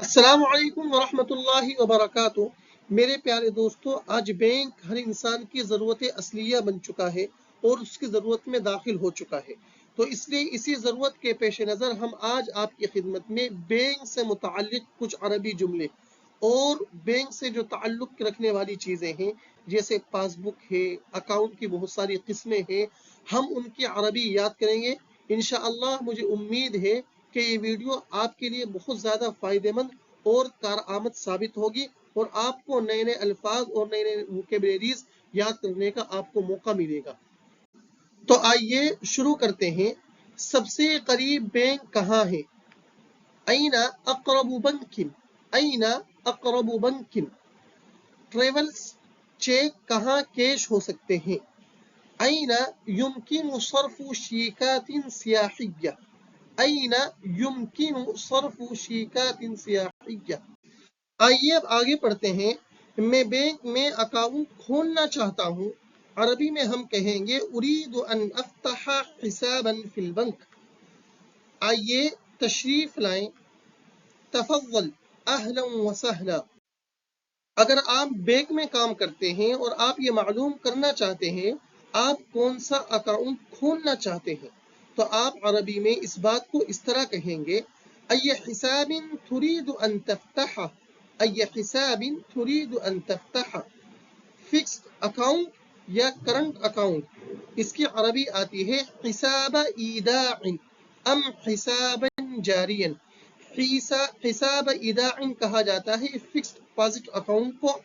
अस्सलाम वालेकुम वरहमतुल्लाहि वबरकातुह। मेरे प्यारे दोस्तों, आज बैंक हर इंसान की ज़रूरत असलिया बन चुका है और उसकी ज़रूरत में दाखिल हो चुका है। तो इसलिए इसी ज़रूरत के पेश नज़र हम आज आपकी खिदमत में बैंक से मुताल्लिक़ कुछ अरबी जुमले और बैंक से जो ताल्लुक़ रखने वाली चीज़ें हैं, जैसे पासबुक है, अकाउंट की बहुत सारी किस्में हैं, हम उनकी अरबी याद करेंगे। इंशाअल्लाह मुझे उम्मीद है कि ये वीडियो आपके लिए बहुत ज़्यादा फ़ायदेमंद और कारआमद साबित होगी और आपको नए नए अल्फाज और नए नए वोकैबुलरीज याद करने का आपको मौका मिलेगा। तो आइए शुरू करते हैं। सबसे करीब बैंक कहाँ है? ऐना अक़रबु बंकिन, ऐना अक़रबु बंकिन। ट्रेवल्स चेक कहाँ कैश हो सकते हैं? ऐना युमकिनु सर्फु शिकातिन सियाहिया, ऐना युमकिनु सर्फु शिकातिन सियाहिया। आइए अब आगे पढ़ते हैं। मैं बैंक में अकाउंट खोलना चाहता हूँ। अरबी में हम कहेंगे उरीदु अन अफ्तहा हिसाबन फिल बैंक। आइए तशरीफ लाएं। तफव्वल, अहलन व सहला। अगर आप बैंक में काम करते हैं और आप ये मालूम करना चाहते हैं आप कौन सा अकाउंट खोलना चाहते हैं, तो आप अरबी में इस बात को इस तरह कहेंगे, अय्य हिसाबिन तुरीदु अन तफ्तहा, अय्य हिसाबिन तुरीदु अन तफ्तहा। फिक्स्ड अकाउंट या करंट अकाउंट, इसकी अरबी आती है हिसाब ईदाइन अम हिसाबन जारियन। हिसाब इदाइन कहा जाता है फिक्स्ड डिपॉजिट अकाउंट को,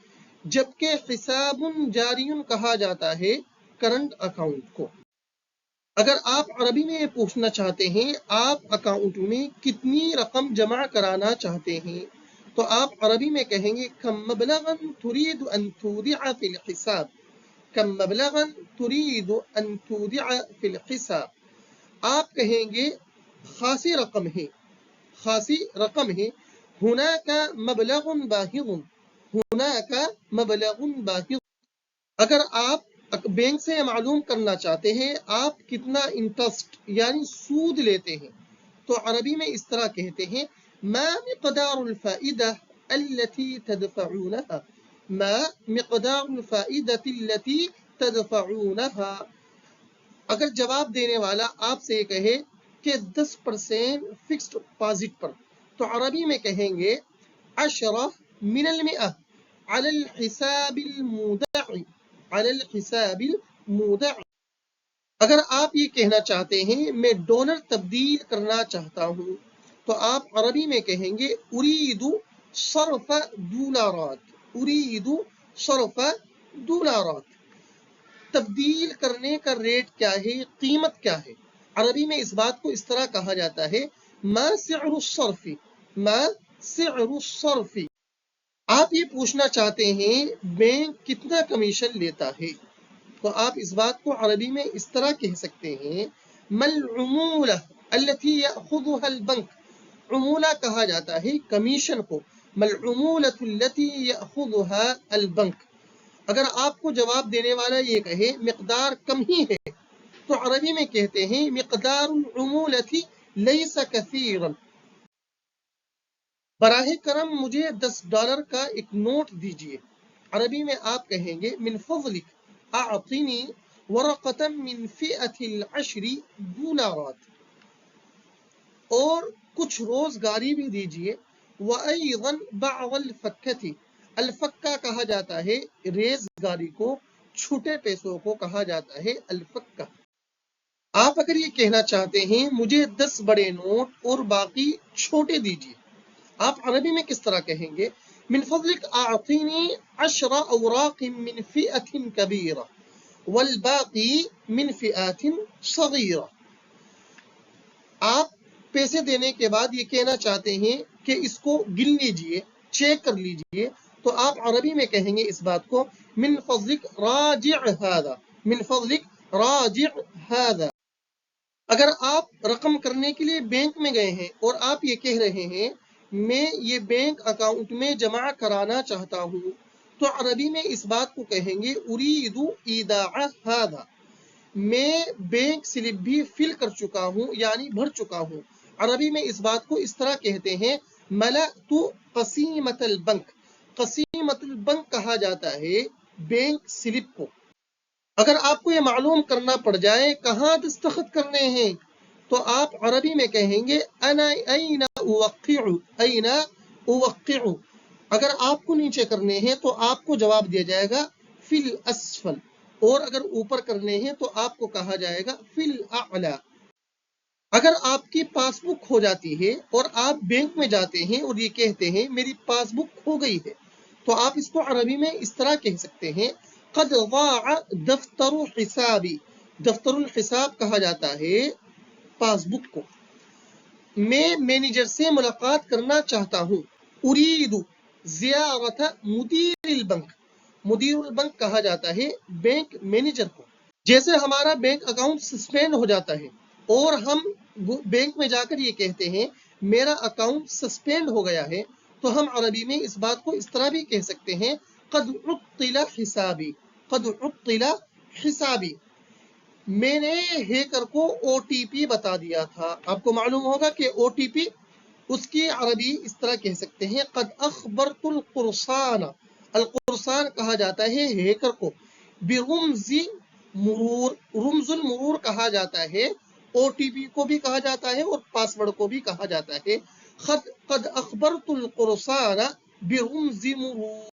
जबकि हिसाबुन जारियुन कहा जाता है करंट अकाउंट को। अगर आप अरबी में पूछना चाहते हैं आप अकाउंट में कितनी रकम जमा कराना चाहते हैं, तो आप अरबी में कहेंगे कम मबलगन तुरीदु अन तुदिअ फिल हिसाब, कम मबलगन तुरीदु अन तुदिअ फिल हिसाब। आप कहेंगे खासी रकम है, खासी रकम है। हुनाका मबलगुन बाहिगुन, हुनाका मबलगुन बाहिगुन। अगर आप बैंक से मालूम करना चाहते हैं आप कितना इंटरेस्ट यानी सूद लेते हैं, तो अरबी में इस तरह कहते हैं मा मिक़दारुल फ़ाइदा अल्लती तदफ़ऊनहा, मा मिक़दारुल फ़ाइदति अल्लती तदफ़ऊनहा। अगर जवाब देने वाला आपसे ये कहे कि 10% फिक्स्ड डिपॉजिट पर, तो अरबी में कहेंगे अशरा मिनल मिआ अलल हिसाबिल मुदअ, अलल हिसाबिल मुदअ। अगर आप ये कहना चाहते हैं मैं डॉलर तब्दील करना चाहता हूँ, तो आप अरबी में कहेंगे उरीदु सर्फ दुलारात, उरीदु सर्फ दुलारात। तब्दील करने का रेट क्या है, कीमत क्या है? अरबी में इस बात को इस तरह कहा जाता है मा सिअरु सर्फी, मा सिअरु सर्फी। आप ये पूछना चाहते हैं बैंक कितना कमीशन लेता है, तो आप इस बात को अरबी में इस तरह कह सकते हैं मल उमूला अल्लती यअखुज़ुहा अल बैंक। उमूला कहा जाता है कमीशन को, मल उमूलतु अल्लती यअखुज़ुहा अल बैंक। अगर आपको जवाब देने वाला ये कहे मिक़दार कम ही है, तो अरबी में कहते हैं मिक़दारुल उमूलती लैसा कसीरन। बराहे करम मुझे $10 का एक नोट दीजिए। अरबी में आप कहेंगे मिन फज़लिक अअतिनी वरक़तन मिन फ़िअतिल अशरी दुलारात, और कुछ रोजगारी भी दीजिए। व अयज़न बअल फ़क्कती, अल-फ़क्का कहा जाता है रेजगारी को, छूटे पैसों को कहा जाता है अल-फ़क्का। आप अगर ये कहना चाहते हैं मुझे 10 बड़े नोट और बाकी छोटे दीजिए, आप अरबी में किस तरह कहेंगे मिन फज़लिक अअतिनी अशरा औराक़िन मिन फ़िअतिन कबीरा वल बाक़ी मिन फ़िअतिन सग़ीरा। आप पैसे देने के बाद ये कहना चाहते हैं कि इसको गिन लीजिए, चेक कर लीजिए, तो आप अरबी में कहेंगे इस बात को मिन फज़लिक राजिअ हाज़ा, मिन फज़लिक राजिअ हाज़ा। अगर आप रकम करने के लिए बैंक में गए हैं और आप ये कह रहे हैं मैं ये बैंक अकाउंट में जमा कराना चाहता हूँ, तो अरबी में इस बात को कहेंगे उरीदु ईदाअ हाज़ा। मैं बैंक स्लिप भी फिल कर चुका हूँ यानी भर चुका हूँ। अरबी में इस बात को इस तरह कहते हैं मलअतु क़सीमत अल-बैंक, क़सीमत अल-बैंक कहा जाता है बैंक स्लिप को। अगर आपको ये मालूम करना पड़ जाए कहाँ दस्तखत करने हैं, तो आप अरबी में कहेंगे अना ऐना उवक्किउ, ऐना उवक्किउ। अगर आपको नीचे करने हैं तो आपको जवाब दिया जाएगा फिल अस्फल, और अगर ऊपर करने हैं तो आपको कहा जाएगा फिल अअला। अगर आपकी पासबुक खो जाती है और आप बैंक में जाते हैं और ये कहते हैं मेरी पासबुक खो गई है, तो आप इसको अरबी में इस तरह कह सकते हैं क़द ज़ाअ दफ्तरु हिसाबी। दफ्तरुल हिसाब कहा जाता है पासबुक को। मैं मैनेजर से मुलाकात करना चाहता हूँ। उरीदु ज़ियारत मुदीरिल बैंक, मुदीरुल बैंक कहा जाता है बैंक मैनेजर को। जैसे हमारा बैंक अकाउंट सस्पेंड हो जाता है और हम बैंक में जाकर ये कहते हैं मेरा अकाउंट सस्पेंड हो गया है, तो हम अरबी में इस बात को इस तरह भी कह सकते हैं क़द उत्तिला हिसाबी, क़द उत्तिला हिसाबी। मैंने हैकर को ओटीपी बता दिया था। आपको मालूम होगा कि ओटीपी उसकी अरबी इस तरह कह सकते हैं क़द अख़बरतुल क़ुरसान, अल क़ुरसान कहा जाता है हैकर को। बिरुम्ज़ि मुरूर, रुम्ज़ुल मुरूर कहा जाता है, ओटीपी को भी कहा जाता है और पासवर्ड को भी कहा जाता है। क़द अख़बरतुल क़ुरसान बिरुम्ज़ि मुरूर।